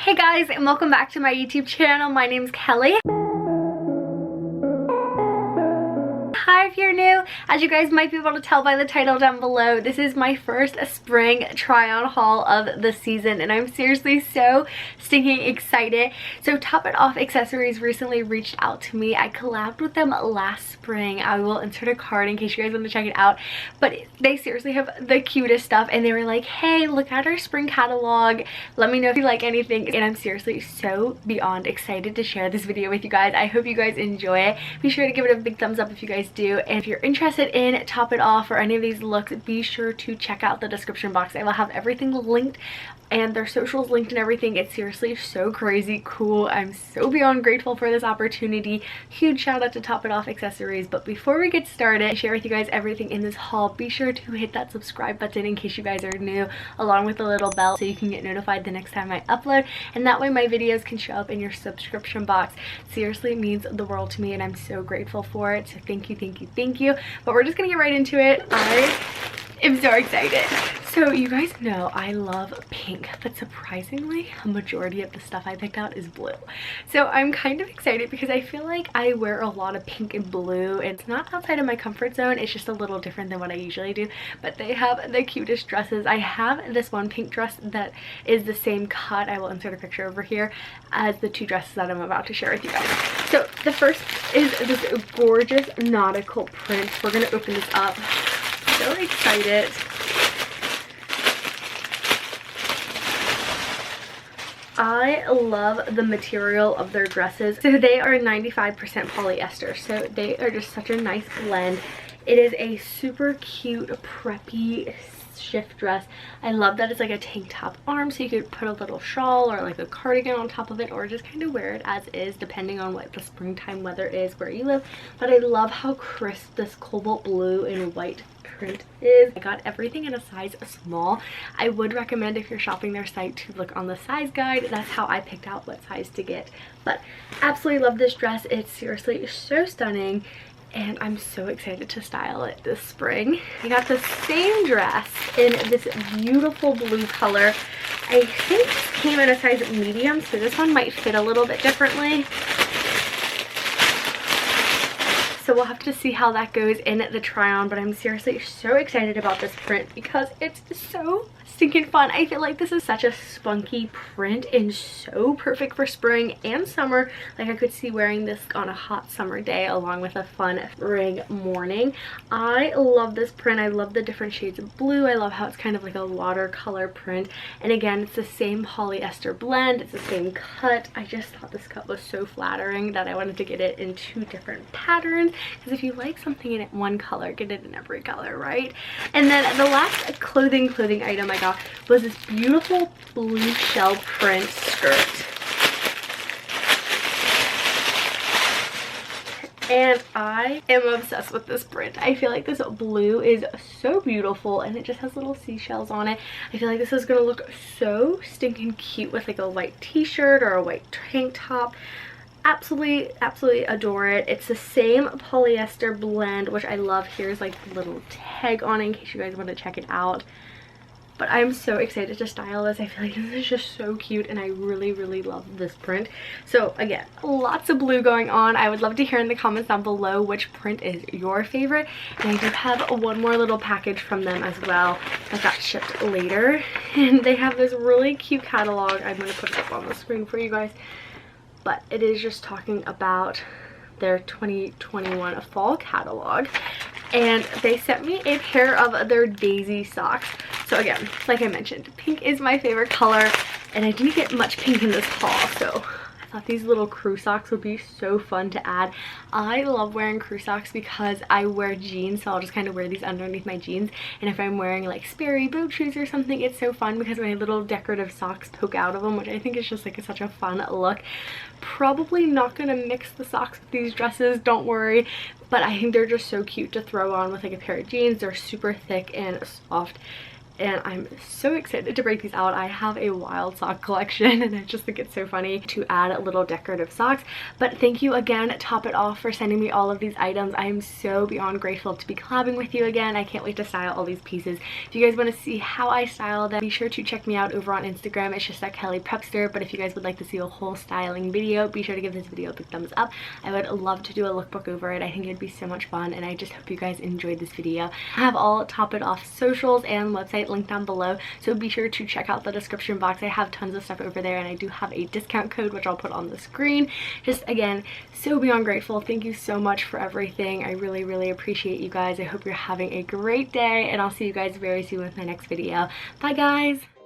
Hey guys, and welcome back to my YouTube channel. My name's Kelly. Hi if you're new. As you guys might be able to tell by the title down below, this is my first spring try-on haul of the season and I'm seriously so stinking excited. So TopItOff accessories recently reached out to me. I collabed with them last spring. I will insert a card in case you guys want to check it out, but they seriously have the cutest stuff and they were like, hey, look at our spring catalog, let me know if you like anything, and I'm seriously so beyond excited to share this video with you guys. I hope you guys enjoy it. Be sure to give it a big thumbs up if you guys do, and if you're interested in TopItOff or any of these looks, be sure to check out the description box. I will have everything linked and their socials linked and everything. It's seriously so crazy cool. I'm so beyond grateful for this opportunity. Huge shout out to TopItOff accessories. But before we get started, I share with you guys everything in this haul. Be sure to hit that subscribe button in case you guys are new, along with the little bell so you can get notified the next time I upload, and that way my videos can show up in your subscription box. Seriously, it means the world to me and I'm so grateful for it. So thank you, thank you, thank you. But we're just gonna get right into it. I am so excited. So you guys know I love pink, but surprisingly a majority of the stuff I picked out is blue. So I'm kind of excited because I feel like I wear a lot of pink and blue and it's not outside of my comfort zone. It's just a little different than what I usually do, but they have the cutest dresses. I have this one pink dress that is the same cut, I will insert a picture over here, as the two dresses that I'm about to share with you guys. So the first is this gorgeous nautical print. We're gonna open this up. So excited. I love the material of their dresses. So they are 95% polyester, so they are just such a nice blend. It is a super cute preppy shift dress. I love that it's like a tank top arm, so you could put a little shawl or like a cardigan on top of it, or just kind of wear it as is depending on what the springtime weather is where you live. But I love how crisp this cobalt blue and white print is. I got everything in a size small. I would recommend, if you're shopping their site, to look on the size guide. That's how I picked out what size to get. But absolutely love this dress. It's seriously so stunning and I'm so excited to style it this spring. I got the same dress in this beautiful blue color. I think this came in a size medium, so this one might fit a little bit differently. So we'll have to see how that goes in the try-on, but I'm seriously so excited about this print because it's so stinking fun. I feel like this is such a spunky print and so perfect for spring and summer. Like, I could see wearing this on a hot summer day along with a fun spring morning. I love this print. I love the different shades of blue. I love how it's kind of like a watercolor print, and again, it's the same polyester blend, it's the same cut. I just thought this cut was so flattering that I wanted to get it in two different patterns, because if you like something in one color, get it in every color, right? And then the last clothing item I got was this beautiful blue shell print skirt. And I am obsessed with this print. I feel like this blue is so beautiful and it just has little seashells on it. I feel like this is gonna look so stinking cute with like a white t-shirt or a white tank top. Absolutely adore it. It's the same polyester blend, which I love. Here's like the little tag on it in case you guys want to check it out. But I'm so excited to style this. I feel like this is just so cute and I really love this print. So again, lots of blue going on. I would love to hear in the comments down below which print is your favorite. And I do have one more little package from them as well that got shipped later. And they have this really cute catalog. I'm going to put it up on the screen for you guys. But it is just talking about their 2021 fall catalog, and they sent me a pair of their daisy socks. So again, like I mentioned, pink is my favorite color and I didn't get much pink in this haul, so I thought these little crew socks would be so fun to add. I love wearing crew socks because I wear jeans, so I'll just kind of wear these underneath my jeans, and if I'm wearing like Sperry boat shoes or something, it's so fun because my little decorative socks poke out of them, which I think is just like such a fun look. Probably not gonna mix the socks with these dresses, don't worry, but I think they're just so cute to throw on with like a pair of jeans. They're super thick and soft and I'm so excited to break these out. I have a wild sock collection and I just think it's so funny to add little decorative socks. But thank you again, TopItOff, for sending me all of these items. I am so beyond grateful to be collabing with you again. I can't wait to style all these pieces. If you guys want to see how I style them, be sure to check me out over on Instagram. It's just at Kellyprepster. But if you guys would like to see a whole styling video, be sure to give this video a big thumbs up. I would love to do a lookbook over it. I think it'd be so much fun, and I just hope you guys enjoyed this video. I have all TopItOff socials and website linked down below, so be sure to check out the description box. I have tons of stuff over there, and I do have a discount code which I'll put on the screen. Just again, so beyond grateful. Thank you so much for everything. I really appreciate you guys. I hope you're having a great day, and I'll see you guys very soon with my next video. Bye guys.